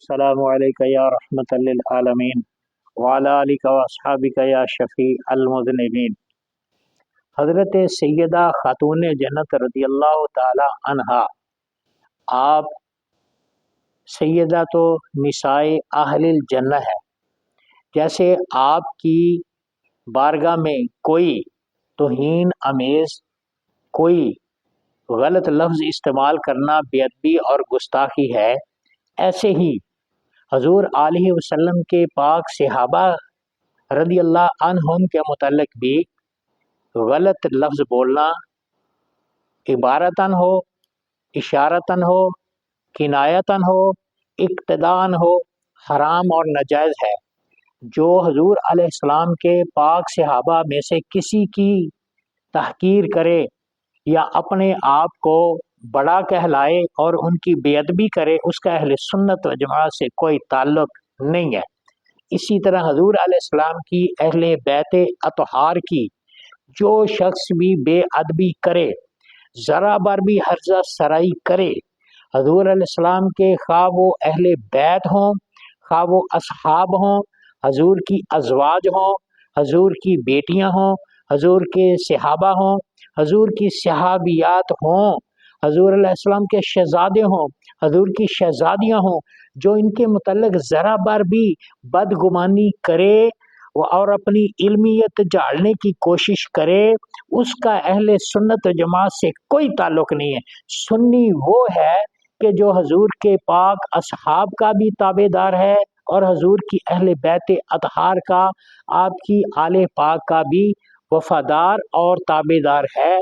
السلام علیکم یا رحمۃ للعالمین وعلی آلک و اصحابک یا شفیع المذنبین۔ حضرت سیدہ خاتون جنت رضی اللہ تعالی عنہا، آپ سیدہ تو نساء اہل الجنہ ہے۔ جیسے آپ کی بارگاہ میں کوئی توہین امیز کوئی غلط لفظ استعمال کرنا بے ادبی اور گستاخی ہے، ایسے ہی حضور علیہ وسلم کے پاک صحابہ رضی اللہ عنہم کے متعلق بھی غلط لفظ بولنا عبارتاً ہو، اشارتاً ہو، کنایتاً ہو، اقتداءً ہو، حرام اور ناجائز ہے۔ جو حضور علیہ السلام کے پاک صحابہ میں سے کسی کی تحقیر کرے یا اپنے آپ کو بڑا کہلائے اور ان کی بے ادبی کرے، اس کا اہل سنت و جماعت سے کوئی تعلق نہیں ہے۔ اسی طرح حضور علیہ السلام کی اہل بیت اطہار کی جو شخص بھی بے ادبی کرے، ذرا بار بھی ہرزہ سرائی کرے، حضور علیہ السلام کے خواہ وہ اہل بیت ہوں، خواہ وہ اصحاب ہوں، حضور کی ازواج ہوں، حضور کی بیٹیاں ہوں، حضور کے صحابہ ہوں، حضور کی صحابیات ہوں، حضور علیہ السلام کے شہزادے ہوں، حضور کی شہزادیاں ہوں، جو ان کے متعلق ذرا بار بھی بدگمانی کرے اور اپنی علمیت جھاڑنے کی کوشش کرے، اس کا اہل سنت و جماعت سے کوئی تعلق نہیں ہے۔ سنی وہ ہے کہ جو حضور کے پاک اصحاب کا بھی تابع دار ہے اور حضور کی اہل بیت اطہار کا، آپ کی آل پاک کا بھی وفادار اور تابع دار ہے۔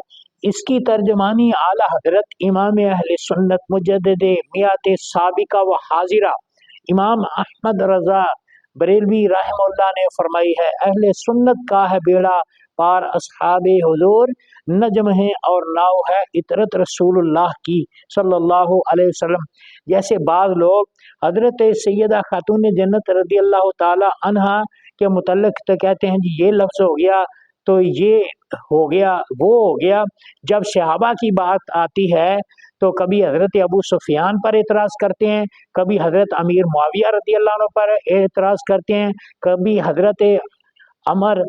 اس کی ترجمانی اعلیٰ حضرت امام اہل سنت مجدد میات سابقہ و حاضرہ امام احمد رضا بریلوی رحمہ اللہ نے فرمائی ہے، اہل سنت کا ہے بیڑا پار اصحاب حضور، نجم ہے اور ناؤ ہے اطرت رسول اللہ کی صلی اللہ علیہ وسلم۔ جیسے بعض لوگ حضرت سیدہ خاتون جنت رضی اللہ تعالی عنہا کے متعلق تو کہتے ہیں جی یہ لفظ ہو گیا تو یہ ہو گیا وہ ہو گیا، جب صحابہ کی بات آتی ہے تو کبھی حضرت ابو سفیان پر اعتراض کرتے ہیں، کبھی حضرت امیر معاویہ رضی اللہ عنہ پر اعتراض کرتے ہیں، کبھی حضرت عمر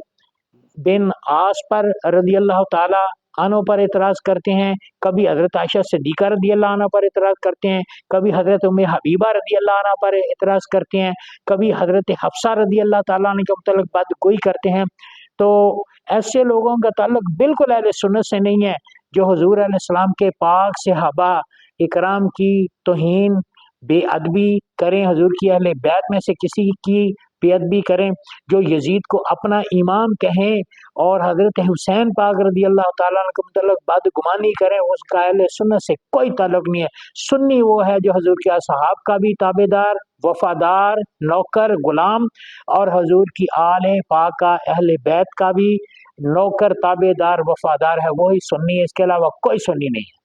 بن عاص پر رضی اللہ تعالی عنہ پر اعتراض کرتے ہیں، کبھی حضرت عائشہ صدیقہ رضی اللہ عنہ پر اعتراض کرتے ہیں، کبھی حضرت ام حبیبہ رضی اللہ عنہ پر اعتراض کرتے ہیں، کبھی حضرت حفصہ رضی اللہ تعالیٰ عنہ کے متعلق بدگوئی کرتے ہیں۔ تو ایسے لوگوں کا تعلق بالکل اہل سنت سے نہیں ہے جو حضور علیہ السلام کے پاک صحابہ اکرام کی توہین بے ادبی کریں، حضور کی اہل بیت میں سے کسی کی بے ادبی کریں، جو یزید کو اپنا امام کہیں اور حضرت حسین پاک رضی اللہ تعالیٰ عنہ کے متعلق بدگمانی کریں، اس کا اہل سنت سے کوئی تعلق نہیں ہے۔ سنی وہ ہے جو حضور کے اصحاب کا بھی تابع دار، وفادار، نوکر، غلام، اور حضور کی آل پاک کا اہل بیت کا بھی نوکر، تابع دار، وفادار ہے، وہی سنی ہے، اس کے علاوہ کوئی سنی نہیں ہے۔